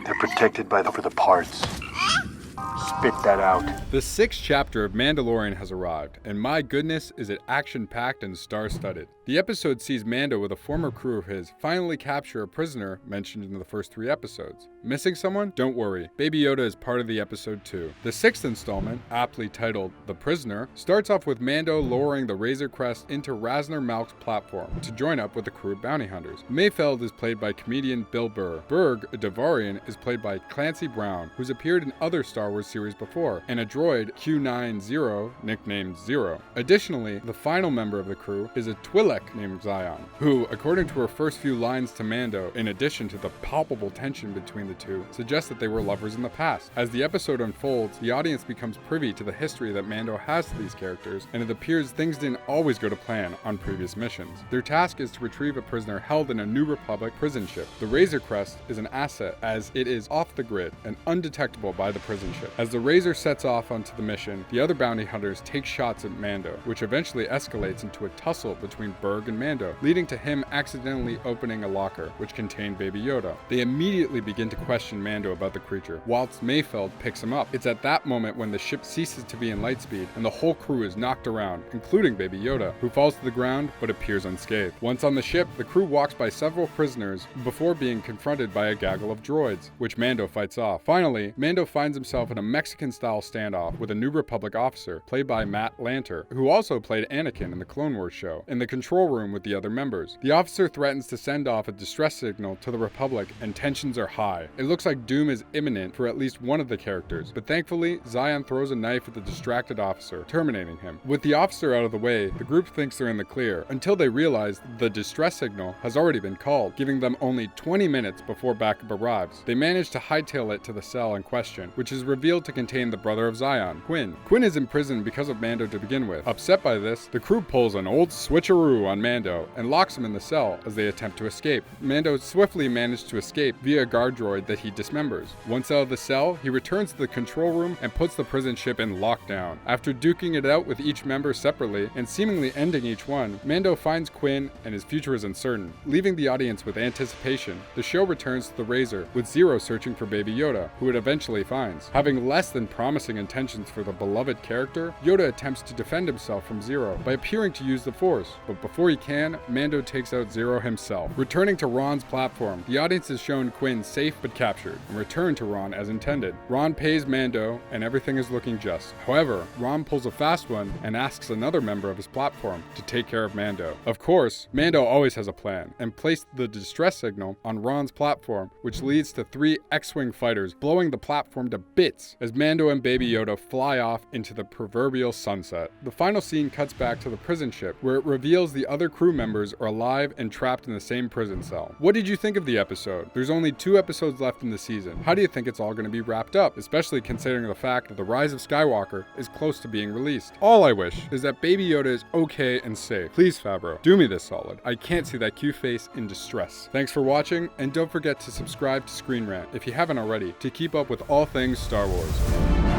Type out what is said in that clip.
They're protected by the parts. Spit that out. The 6th chapter of Mandalorian has arrived, and my goodness is it action-packed and star-studded. The episode sees Mando with a former crew of his finally capture a prisoner mentioned in the first 3 episodes. Missing someone? Don't worry, Baby Yoda is part of the episode too. The 6th installment, aptly titled The Prisoner, starts off with Mando lowering the Razor Crest into Razner Malk's platform to join up with a crew of bounty hunters. Mayfeld is played by comedian Bill Burr. Berg, a Devorian, is played by Clancy Brown, who's appeared in other Star Wars series before, and a droid, Q90, nicknamed Zero. Additionally, the final member of the crew is a Twi'lek named Zion, who, according to her first few lines to Mando, in addition to the palpable tension between the two, suggests that they were lovers in the past. As the episode unfolds, the audience becomes privy to the history that Mando has to these characters, and it appears things didn't always go to plan on previous missions. Their task is to retrieve a prisoner held in a New Republic prison ship. The Razor Crest is an asset as it is off the grid and undetectable by the prison ship. As the Razor sets off onto the mission, the other bounty hunters take shots at Mando, which eventually escalates into a tussle between Berg and Mando, leading to him accidentally opening a locker, which contained Baby Yoda. They immediately begin to question Mando about the creature, whilst Mayfeld picks him up. It's at that moment when the ship ceases to be in light speed, and the whole crew is knocked around, including Baby Yoda, who falls to the ground but appears unscathed. Once on the ship, the crew walks by several prisoners before being confronted by a gaggle of droids, which Mando fights off. Finally, Mando finds himself in a Mexican-style standoff with a New Republic officer, played by Matt Lanter, who also played Anakin in the Clone Wars show, in the control room with the other members. The officer threatens to send off a distress signal to the Republic, and tensions are high. It looks like doom is imminent for at least one of the characters, but thankfully, Zion throws a knife at the distracted officer, terminating him. With the officer out of the way, the group thinks they're in the clear, until they realize the distress signal has already been called, giving them only 20 minutes before backup arrives. They manage to hightail it to the cell in question, which is revealed to contain the brother of Zion, Quinn. Quinn is in prison because of Mando to begin with. Upset by this, the crew pulls an old switcheroo on Mando and locks him in the cell as they attempt to escape. Mando swiftly managed to escape via a guard droid that he dismembers. Once out of the cell, he returns to the control room and puts the prison ship in lockdown. After duking it out with each member separately and seemingly ending each one, Mando finds Quinn and his future is uncertain, leaving the audience with anticipation. The show returns to the Razor, with Zero searching for Baby Yoda, who it eventually finds. Having less than promising intentions for the beloved character, Yoda attempts to defend himself from Zero by appearing to use the Force, but before he can, Mando takes out Zero himself. Returning to Ron's platform, the audience is shown Quinn safe but captured, and return to Ron as intended. Ron pays Mando, and everything is looking just. However, Ron pulls a fast one and asks another member of his platform to take care of Mando. Of course, Mando always has a plan, and placed the distress signal on Ron's platform, which leads to 3 X-Wing fighters blowing the platform to bits as Mando and Baby Yoda fly off into the proverbial sunset. The final scene cuts back to the prison ship, where it reveals the other crew members are alive and trapped in the same prison cell. What did you think of the episode? There's only 2 episodes left in the season. How do you think it's all going to be wrapped up, especially considering the fact that The Rise of Skywalker is close to being released? All I wish is that Baby Yoda is okay and safe. Please, Favreau, do me this solid. I can't see that cute face in distress. Thanks for watching, and don't forget to subscribe to ScreenRant if you haven't already to keep up with all things Star Wars.